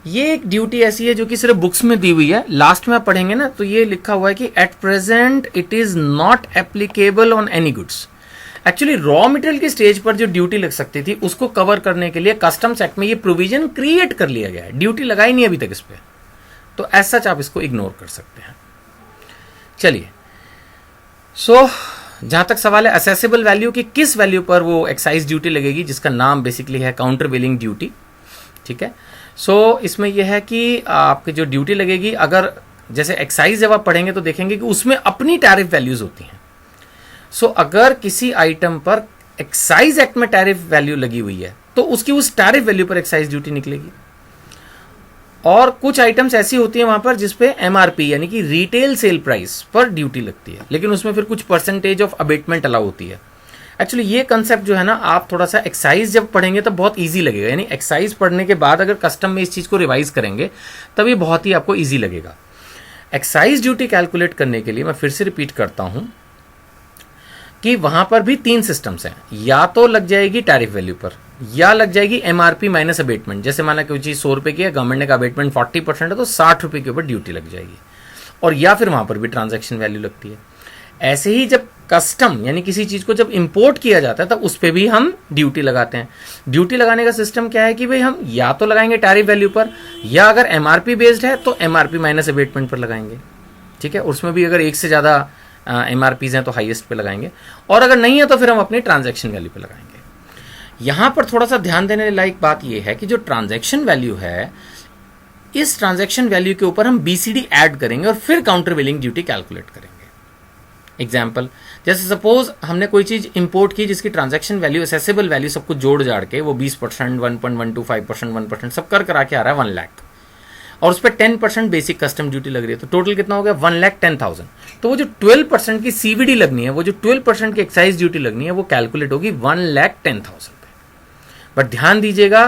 ये एक ड्यूटी ऐसी है जो कि सिर्फ बुक्स में दी हुई है, लास्ट में आप पढ़ेंगे ना तो ये लिखा हुआ है कि at present it is not applicable on any goods. Actually raw material की स्टेज पर जो ड्यूटी लग सकती थी उसको कवर करने के लिए कस्टम्स एक्ट में ये प्रोविजन क्रिएट कर लिया गया है, ड्यूटी लगाई नहीं अभी तक इस पे, तो एज सच आप इसको इग्नोर कर सकते हैं। चलिए, सो जहां तक सवाल है असेसेबल वैल्यू की, किस वैल्यू पर वो एक्साइज ड्यूटी लगेगी, जिसका नाम बेसिकली है काउंटर वेलिंग ड्यूटी। ठीक है, सो इसमें यह है कि आपकी जो ड्यूटी लगेगी, अगर जैसे एक्साइज जब आप पढ़ेंगे तो देखेंगे कि उसमें अपनी टैरिफ वैल्यूज होती हैं। सो अगर किसी आइटम पर एक्साइज एक्ट में टैरिफ वैल्यू लगी हुई है तो उसकी उस टैरिफ वैल्यू पर एक्साइज ड्यूटी निकलेगी। और कुछ आइटम्स ऐसी होती है वहां पर जिसपे MRP यानी कि रिटेल सेल प्राइस पर ड्यूटी लगती है, लेकिन उसमें फिर कुछ परसेंटेज ऑफ अबेटमेंट अलाउ होती है। एक्चुअली ये कंसेप्ट जो है ना, आप थोड़ा सा एक्साइज जब पढ़ेंगे तब बहुत इजी लगेगा, यानी एक्साइज पढ़ने के बाद अगर कस्टम में इस चीज को रिवाइज करेंगे तब ये बहुत ही आपको इजी लगेगा। एक्साइज ड्यूटी कैलकुलेट करने के लिए मैं फिर से रिपीट करता हूं कि वहां पर भी 3 सिस्टम्स हैं, या तो लग जाएगी टैरिफ वैल्यू पर, या लग जाएगी MRP माइनस अबेटमेंट। जैसे माना कोई चीज 100 रुपए की है, गवर्नमेंट ने का अबेटमेंट 40% है तो 60 रुपए के ऊपर ड्यूटी लग जाएगी, और या फिर वहां पर भी ट्रांजैक्शन वैल्यू लगती है। ऐसे ही जब कस्टम यानी किसी चीज को जब इंपोर्ट किया जाता है तब उस पर भी हम ड्यूटी लगाते हैं। ड्यूटी लगाने का सिस्टम क्या है कि भाई हम या तो लगाएंगे टैरिफ वैल्यू पर, या अगर MRP बेस्ड है तो MRP माइनस अबेटमेंट पर लगाएंगे। ठीक है, उसमें भी अगर एक से ज्यादा MRPs हैं तो हाईएस्ट पे लगाएंगे, और अगर नहीं है तो फिर हम अपनी ट्रांजैक्शन वैल्यू पे लगाएंगे। यहां पर थोड़ा सा ध्यान देने लायक बात यह है कि जो ट्रांजैक्शन वैल्यू है, इस ट्रांजैक्शन वैल्यू के ऊपर हम BCD ऐड करेंगे और फिर काउंटर वेलिंग ड्यूटी कैलकुलेट करेंगे। एग्जाम्पल, जैसे सपोज हमने कोई चीज इंपोर्ट की जिसकी ट्रांजैक्शन वैल्यू, असेसेबल वैल्यू सब कुछ जोड़ जाड़ के वो 20%, 1.125%, 1% सब कर करा के आ रहा है 1 लाख, और उस पर 10% बेसिक कस्टम ड्यूटी लग रही है, तो टोटल कितना हो गया 1,10,000। तो वो जो 12% की CVD लगनी है, वो जो 12% की एक्साइज ड्यूटी लगनी है, वो कैलकुलेट होगी 1,10,000 पे। बट ध्यान दीजिएगा,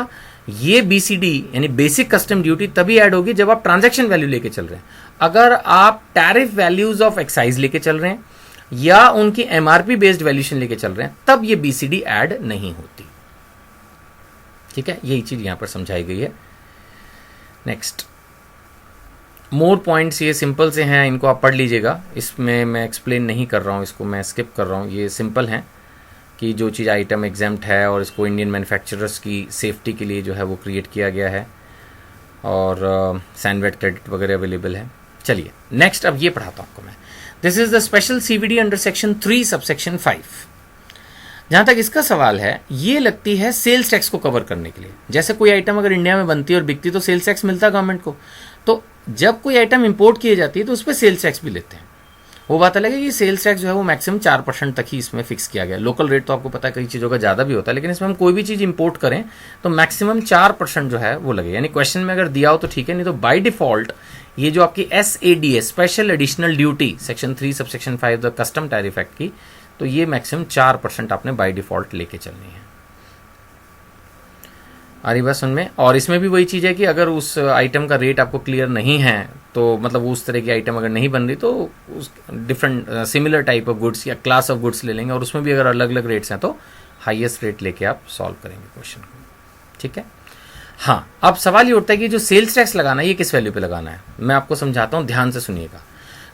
ये BCD यानी बेसिक कस्टम ड्यूटी तभी ऐड होगी जब आप ट्रांजैक्शन वैल्यू लेके चल रहे हैं। अगर आप टैरिफ वैल्यूज ऑफ एक्साइज लेके चल रहे हैं या उनकी MRP बेस्ड वैल्यूएशन लेके चल रहे हैं, तब ये BCD ऐड नहीं होती। ठीक है, यही चीज़ यहाँ पर समझाई गई है। नेक्स्ट, मोर पॉइंट्स ये सिंपल से हैं, इनको आप पढ़ लीजिएगा, इसमें मैं एक्सप्लेन नहीं कर रहा हूँ, इसको मैं स्किप कर रहा हूँ। ये सिंपल हैं कि जो चीज़ आइटम एग्जाम्प्ट है और इसको इंडियन मैन्युफैक्चरर्स की सेफ्टी के लिए जो है वो क्रिएट किया गया है, और सैंडवेट क्रेडिट वगैरह अवेलेबल है। चलिए नेक्स्ट, अब ये पढ़ाता हूँ आपको मैं। This is the special CVD under section 3 subsection 5। जहाँ तक इसका सवाल है, ये लगती है सेल्स टैक्स को कवर करने के लिए। जैसे कोई आइटम अगर इंडिया में बनती है और बिकती तो सेल्स टैक्स मिलता है गवर्नमेंट को, तो जब कोई आइटम इंपोर्ट की जाती है तो उस पर सेल्स टैक्स भी लेते हैं। वो बात अलग है कि सेल्स टैक्स जो है वो मैक्सिमम 4% तक ही इसमें फिक्स किया गया है। लोकल रेट तो आपको पता है कई चीज़ों का ज़्यादा भी होता है, लेकिन इसमें हम कोई भी चीज़ इंपोर्ट करें तो मैक्सिमम 4% जो है वो लगे। यानी क्वेश्चन में अगर दिया हो तो ठीक है, नहीं तो बाय डिफॉल्ट ये जो आपकी SAD है, special additional duty, section 3 subsection 5 the custom tariff act की, तो ये मैक्सिमम 4% आपने बाय डिफॉल्ट लेके चलनी है। आ रही बात सुन में। और इसमें भी वही चीज़ है कि अगर उस आइटम का रेट आपको क्लियर नहीं है, तो मतलब उस तरह की आइटम अगर नहीं बन रही, तो उस different similar type of goods या क्लास ऑफ गुड्स ले लेंगे, और उसमें भी अगर अलग अलग रेट्स हैं तो हाईएस्ट रेट लेके आप सॉल्व करेंगे क्वेश्चन को। ठीक है, हाँ। अब सवाल ये उठता है कि जो सेल्स टैक्स लगाना है ये किस वैल्यू पे लगाना है। मैं आपको समझाता हूँ, ध्यान से सुनिएगा।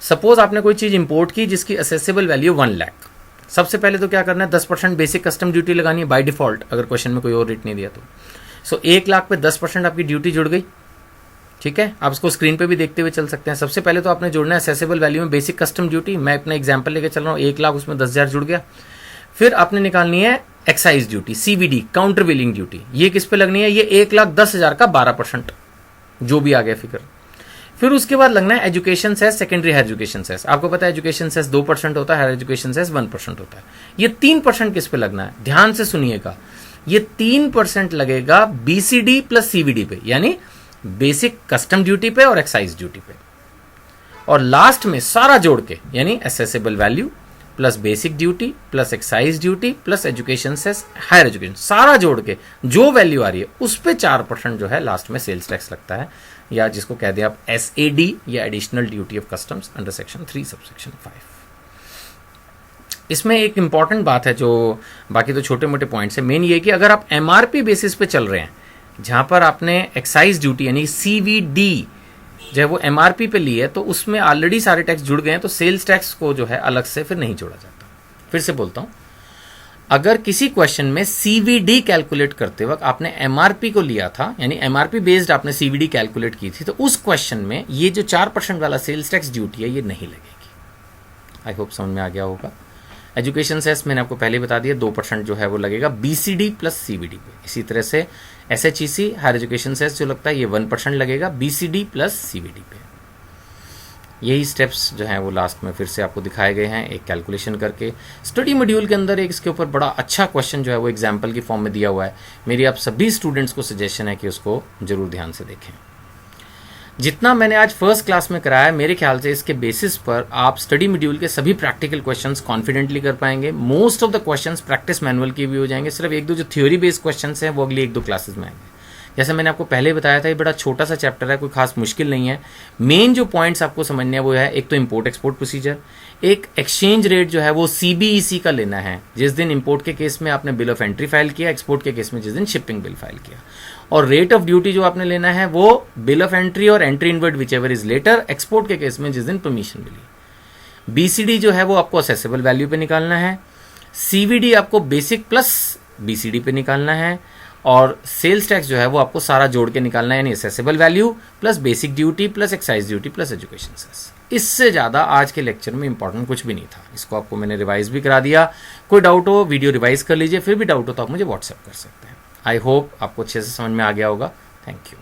सपोज आपने कोई चीज़ इंपोर्ट की जिसकी असेसेबल वैल्यू 1 लाख। सबसे पहले तो क्या करना है, 10% बेसिक कस्टम ड्यूटी लगानी है बाय डिफॉल्ट, अगर क्वेश्चन में कोई और रेट नहीं दिया तो। सो 1 लाख पे 10% आपकी ड्यूटी जुड़ गई। ठीक है, आप इसको स्क्रीन पे भी देखते हुए चल सकते हैं। सबसे पहले तो आपने जोड़ना है असेसेबल वैल्यू में बेसिक कस्टम ड्यूटी। मैं अपना एग्जांपल लेके चल रहा हूँ, 1 लाख उसमें 10,000 जुड़ गया। फिर आपने निकालनी है excise duty, CVD, counter wheeling duty. ये किस पे लगनी है, ये 1,10,000 का 12%, जो भी आ गया फिगर। फिर उसके बाद लगना है education cess, secondary higher education cess. आपको पता है एजुकेशन सेस 2% होता है, हायर एजुकेशन सेस 1% होता है। ये 3% किस पे लगना है, ध्यान से सुनिएगा। ये 3% लगेगा BCD प्लस CVD पे, यानी बेसिक कस्टम ड्यूटी पे और एक्साइज ड्यूटी पे। और लास्ट में सारा जोड़ के, यानी assessable value plus basic duty plus excise duty plus education cess, higher education, सारा जोड़ के जो वैल्यू आ रही है उस पे 4% जो है लास्ट में सेल्स टैक्स लगता है, या जिसको कह दें आप SAD या additional duty of customs under section 3 subsection 5। इसमें एक इंपॉर्टेंट बात है, जो बाकी तो छोटे मोटे पॉइंट्स है, मेन ये है कि अगर आप MRP बेसिस पे चल रहे हैं, जहां पर आपने एक्साइज ड्यूटी यानी CVD जो है वो MRP पे ली है, तो उसमें ऑलरेडी सारे टैक्स जुड़ गए हैं, तो सेल्स टैक्स को जो है अलग से फिर नहीं जोड़ा जाता। फिर से बोलता हूं, अगर किसी क्वेश्चन में CVD कैलकुलेट करते वक्त आपने MRP को लिया था, यानी MRP बेस्ड आपने CVD कैलकुलेट की थी, तो उस क्वेश्चन में ये जो 4% वाला सेल्स टैक्स ड्यूटी है ये नहीं लगेगी। आई होप समझ में आ गया होगा। एजुकेशन सेस मैंने आपको पहले बता दिया, 2% जो है वो लगेगा BCD प्लस CVD पे। इसी तरह से SHEC हायर एजुकेशन सेस जो लगता है ये 1% लगेगा BCD प्लस CVD पे। यही स्टेप्स जो हैं वो लास्ट में फिर से आपको दिखाए गए हैं एक कैलकुलेशन करके। स्टडी मॉड्यूल के अंदर एक इसके ऊपर बड़ा अच्छा क्वेश्चन जो है वो एग्जाम्पल की फॉर्म में दिया हुआ है। मेरी आप सभी स्टूडेंट्स को सजेशन है कि उसको जरूर ध्यान से देखें। जितना मैंने आज फर्स्ट क्लास में कराया, मेरे ख्याल से इसके बेसिस पर आप स्टडी मॉड्यूल के सभी प्रैक्टिकल क्वेश्चंस कॉन्फिडेंटली कर पाएंगे। Most of the questions practice manual के भी हो जाएंगे। सिर्फ 1-2 जो थ्योरी बेस्ड क्वेश्चंस हैं वो अगली 1-2 क्लासेस में आएंगे। जैसे मैंने आपको पहले बताया था, ये बड़ा छोटा सा चैप्टर है, कोई खास मुश्किल नहीं है। मेन जो पॉइंट्स आपको समझने हैं वो है, एक तो इंपोर्ट एक्सपोर्ट प्रोसीजर, एक एक्सचेंज रेट जो है वो CBEC का लेना है, जिस दिन इंपोर्ट के केस में आपने बिल ऑफ एंट्री फाइल किया, एक्सपोर्ट के केस में जिस दिन शिपिंग बिल फाइल किया। और रेट ऑफ ड्यूटी जो आपने लेना है वो बिल ऑफ एंट्री और entry inward whichever is later, export के केस में जिस दिन परमिशन मिली। BCD जो है वो आपको असेसेबल वैल्यू पे निकालना है। CVD आपको बेसिक प्लस BCD पे निकालना है। और सेल्स टैक्स जो है वो आपको सारा जोड़ के निकालना है, यानी assessable value plus basic duty plus excise duty plus education cess. इससे ज़्यादा आज के लेक्चर में इंपॉर्टेंट कुछ भी नहीं था। इसको आपको मैंने रिवाइज भी करा दिया। कोई डाउट हो वीडियो रिवाइज कर लीजिए, फिर भी डाउट हो तो आप मुझे व्हाट्सएप कर सकते हैं। आई होप आपको अच्छे से समझ में आ गया होगा। Thank you.